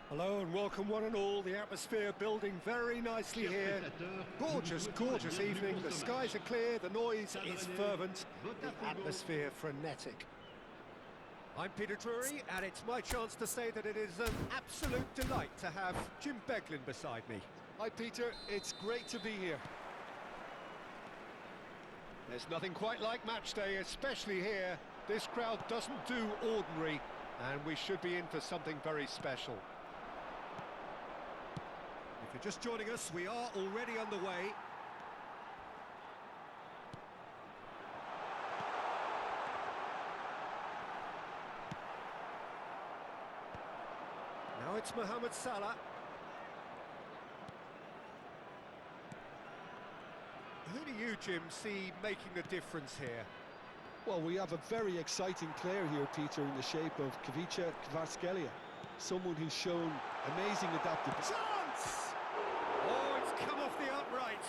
Hello and welcome one and all. The atmosphere building very nicely here. Gorgeous, gorgeous evening. The skies are clear, the noise is fervent, the atmosphere frenetic. I'm Peter Drury, and it's my chance to say that it is an absolute delight to have Jim Beglin beside me. Hi Peter, it's great to be here. There's nothing quite like match day, especially here. This crowd doesn't do ordinary, and we should be in for something very special. If you're just joining us, we are already underway. Now it's Mohamed Salah. Who do you, Jim, see making the difference here? Well, we have a very exciting player here, Peter, in the shape of Khvicha Kvaratskhelia. Someone who's shown amazing adaptability. Chance! Oh, it's come off the upright.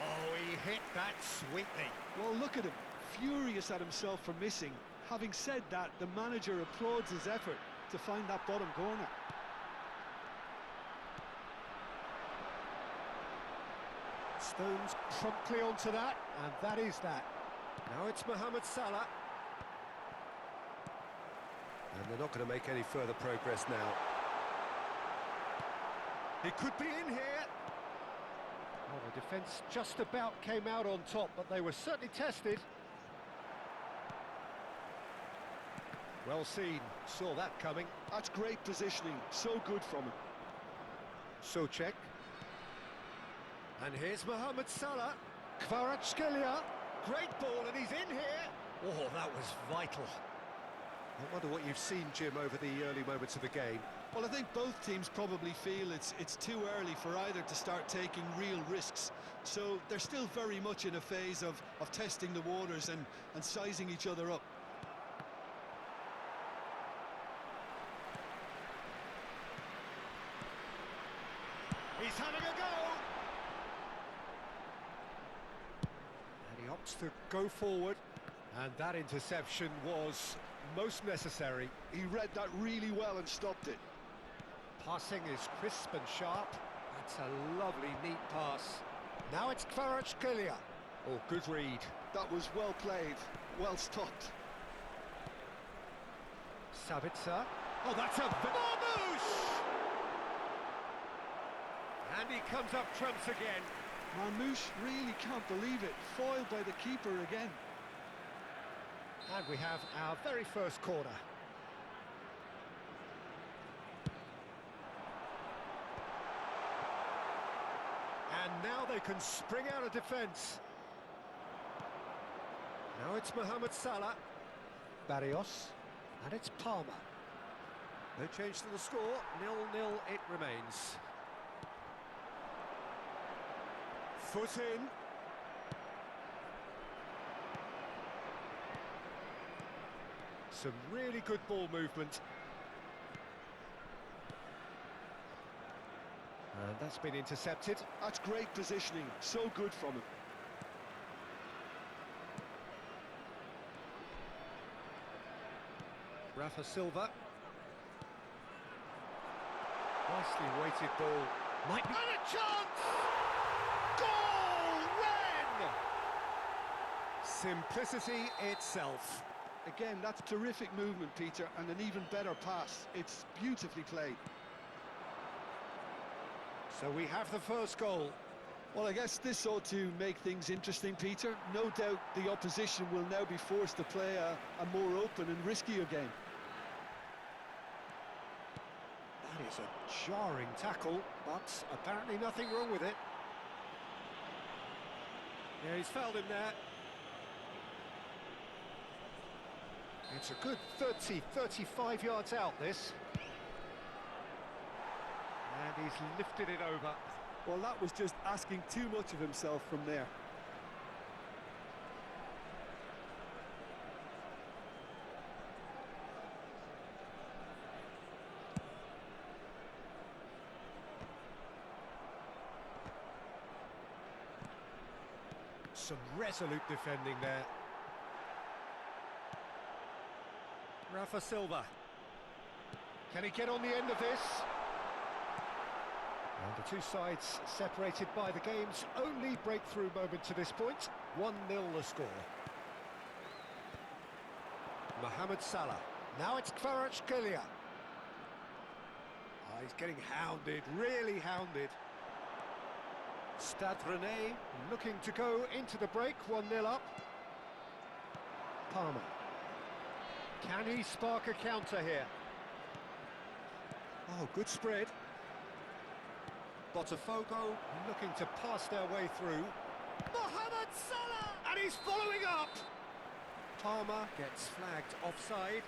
Oh, he hit that sweetly. Well, look at him, furious at himself for missing. Having said that, the manager applauds his effort to find that bottom corner. Stones promptly onto that, and that is that. Now it's Mohamed Salah. And they're not going to make any further progress now. He could be in here. Oh, the defence just about came out on top, but they were certainly tested. Well seen, saw that coming. That's great positioning, so good from him. Souček. And here's Mohamed Salah. Kvaratskhelia. Great ball, and he's in here. Oh, that was vital. I wonder what you've seen, Jim, over the early moments of the game. Well, I think both teams probably feel it's too early for either to start taking real risks. So they're still very much in a phase of testing the waters and sizing each other up. He's having a go! And he opts to go forward. And that interception was most necessary. He read that really well and stopped it. Passing is crisp and sharp. That's a lovely, neat pass. Now it's Kvaratskhelia. Oh, good read. That was well played, well stopped. Sabitzer. Oh, that's a Marmoush! And he comes up trumps again. Marmoush really can't believe it. Foiled by the keeper again. And we have our very first corner. And now they can spring out of defence. Now it's Mohamed Salah. Barrios. And it's Palmer. No change to the score. 0-0 it remains. Foot in. Some really good ball movement. And that's been intercepted. That's great positioning, so good from him. Rafa Silva. Nicely weighted ball. Might be... And a chance! Goal! When? Simplicity itself. Again, that's terrific movement, Peter, and an even better pass. It's beautifully played. So we have the first goal. Well, I guess this ought to make things interesting, Peter. No doubt the opposition will now be forced to play a more open and riskier game. That is a jarring tackle, but apparently nothing wrong with it. Yeah, he's fouled him there. It's a good 30, 35 yards out, this. And he's lifted it over. Well, that was just asking too much of himself from there. Some resolute defending there. Rafa Silva. Can he get on the end of this? And the two sides separated by the game's only breakthrough moment to this point. 1-0 the score. Mohamed Salah. Now it's Kvaratskhelia. Oh, he's getting hounded, really hounded. Stade Rennais looking to go into the break, 1-0 up. Palmer. Can he spark a counter here? Oh, good spread. Botafogo looking to pass their way through. Mohamed Salah! And he's following up! Palmer gets flagged offside.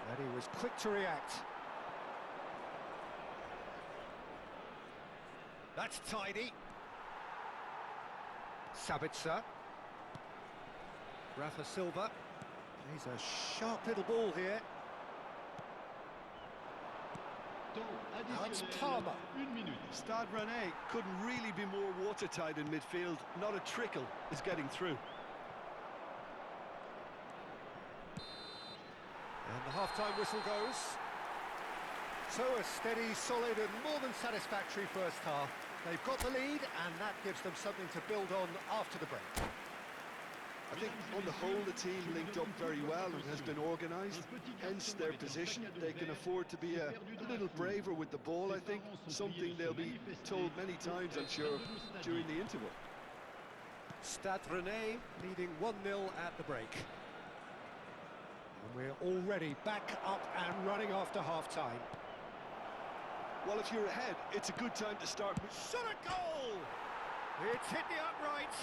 And he was quick to react. That's tidy. Sabitzer. Rafa Silva. He's a sharp little ball here. Now it's Palmer. Stade Rennais couldn't really be more watertight in midfield. Not a trickle is getting through. And the half-time whistle goes. So a steady, solid and more than satisfactory first half. They've got the lead and that gives them something to build on after the break. I think on the whole the team linked up very well and has been organised, hence their position. They can afford to be a little braver with the ball, I think, something they'll be told many times, I'm sure, during the interval. Stade Rennais leading 1-0 at the break. And we're already back up and running after half-time. Well, if you're ahead, it's a good time to start. Shot a goal! It's hit the upright.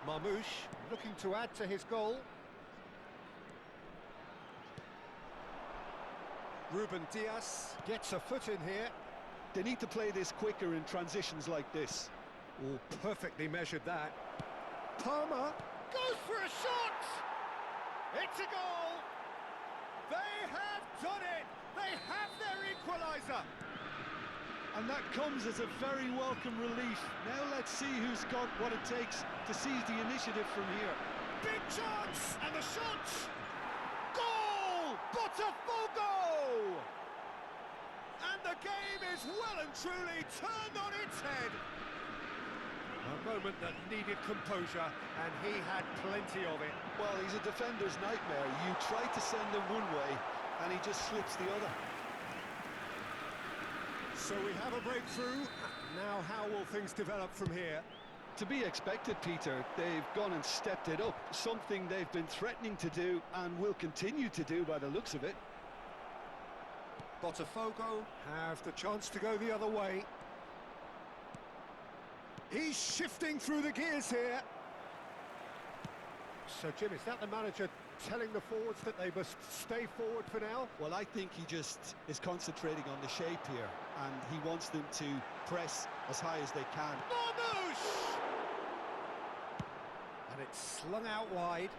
Marmoush looking to add to his goal. Ruben Dias gets a foot in here. They need to play this quicker in transitions like this. Oh, perfectly measured that. Palmer goes for a shot! It's a goal! They have done it! They have their equaliser! And that comes as a very welcome relief. Now let's see who's got what it takes to seize the initiative from here. Big chance! And the shot! Goal! Botafogo! And the game is well and truly turned on its head. A moment that needed composure, and he had plenty of it. Well, he's a defender's nightmare. You try to send him one way, and he just slips the other. So we have a breakthrough. Now how will things develop from here? To be expected, Peter. They've gone and stepped it up, something they've been threatening to do and will continue to do by the looks of it. Botafogo have the chance to go the other way. He's shifting through the gears here. So, Jim, is that the manager telling the forwards that they must stay forward for now? Well, I think he just is concentrating on the shape here, and he wants them to press as high as they can. Marmoush! And it's slung out wide.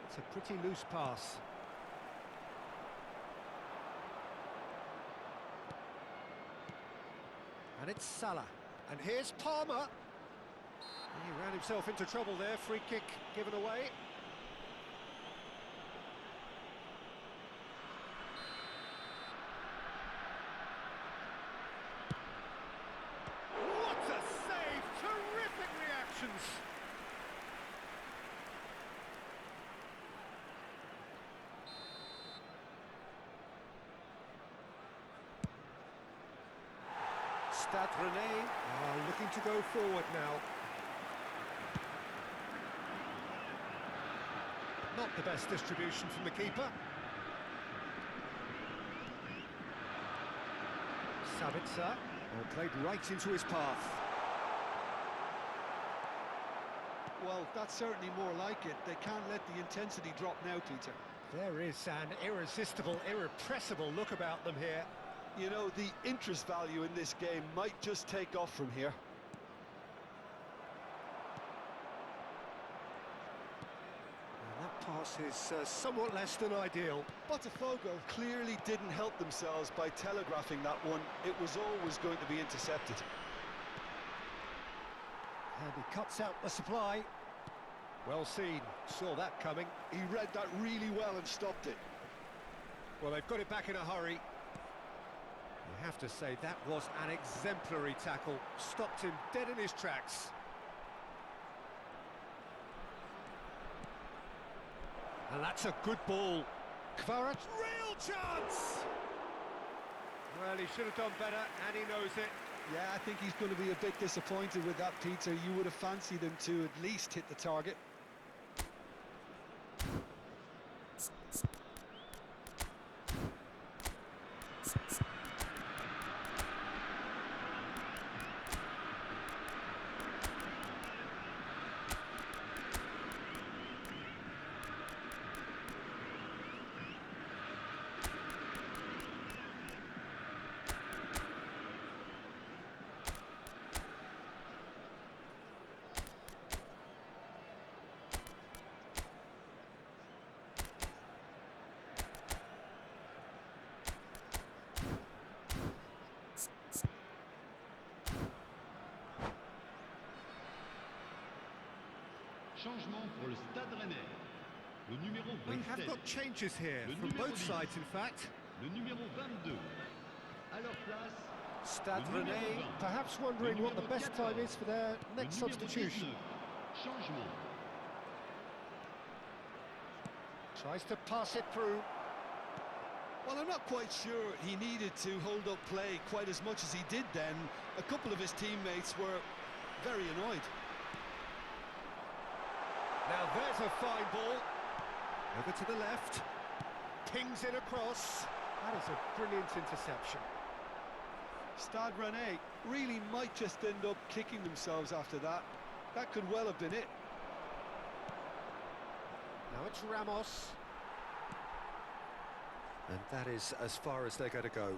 It's a pretty loose pass. And it's Salah. And here's Palmer. He ran himself into trouble there. Free kick given away. What a save! Terrific reactions. Stade Rennais are looking to go forward now. Not the best distribution from the keeper. Sabitzer, played right into his path. Well, that's certainly more like it. They can't let the intensity drop now, Peter. There is an irresistible, irrepressible look about them here. You know, the interest value in this game might just take off from here. And that pass is somewhat less than ideal. Botafogo clearly didn't help themselves by telegraphing that one. It was always going to be intercepted. And he cuts out the supply. Well seen, saw that coming. He read that really well and stopped it. Well, they've got it back in a hurry. You have to say that was an exemplary tackle. Stopped him dead in his tracks. And that's a good ball. Kvarat, real chance! Well, he should have done better, and he knows it. Yeah, I think he's going to be a bit disappointed with that, Peter. You would have fancied him to at least hit the target. Changement pour le Stade Rennais. Le numéro 27. We have got changes here, Le from numéro both 10. sides in fact. Le numéro 22. À leur place, Stade Le numéro Rennais 20. perhaps wondering Le what the numéro best 14. time is for their le next numéro substitution. 19. Changement. Tries to pass it through. Well, I'm not quite sure he needed to hold up play quite as much as he did then. A couple of his teammates were very annoyed. Now there's a fine ball. Over to the left. Pings it across. That is a brilliant interception. Stade Rennais really might just end up kicking themselves after that. That could well have been it. Now it's Ramos. And that is as far as they're going to go.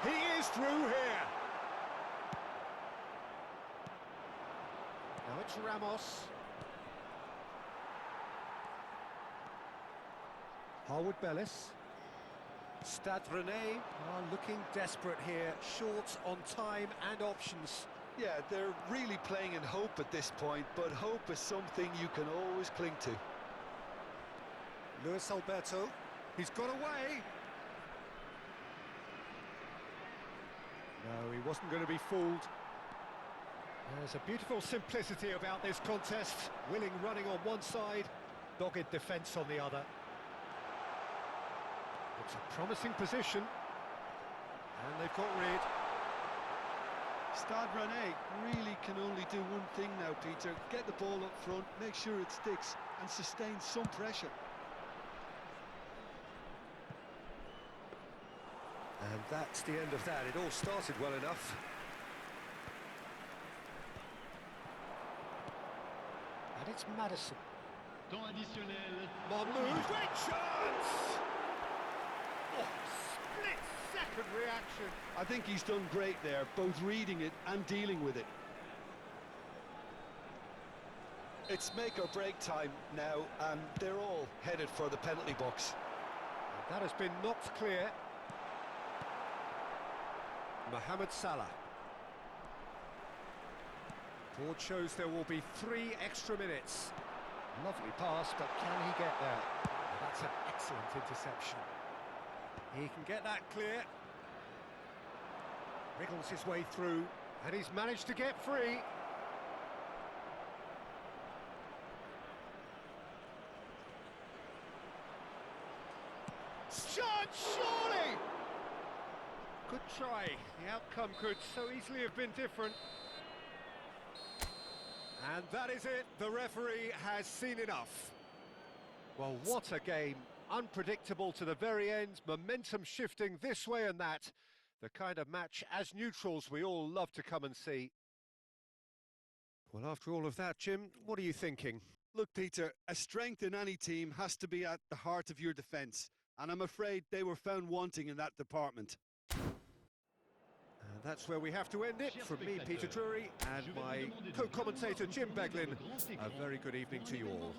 He is through here. Now it's Ramos. Harwood Bellis. Stade Rennais are looking desperate here, short on time and options. Yeah, they're really playing in hope at this point, but hope is something you can always cling to. Luis Alberto, he's got away. No, he wasn't going to be fooled. There's a beautiful simplicity about this contest. Willing running on one side, dogged defence on the other. It's a promising position, and they've got rid. Stade Rennais really can only do one thing now, Peter. Get the ball up front, make sure it sticks, and sustain some pressure. And that's the end of that. It all started well enough. And it's Madison. Temps additionnel. Mahmoud, great chance! Oh, split-second reaction. I think he's done great there, both reading it and dealing with it. It's make or break time now, and they're all headed for the penalty box. And that has been knocked clear. Mohamed Salah. Board shows there will be 3 extra minutes. Lovely pass, but can he get there? Well, that's an excellent interception. He can get that clear. Wriggles his way through, and he's managed to get free. Shot, surely! Good try. The outcome could so easily have been different. And that is it. The referee has seen enough. Well, what a game. Unpredictable to the very end. Momentum shifting this way and that. The kind of match, as neutrals, we all love to come and see. Well, after all of that, Jim, what are you thinking? Look, Peter, a strength in any team has to be at the heart of your defence. and I'm afraid they were found wanting in that department. And that's where we have to end it. From me, Peter Drury, and my co-commentator Jim Beglin, a very good evening to you all.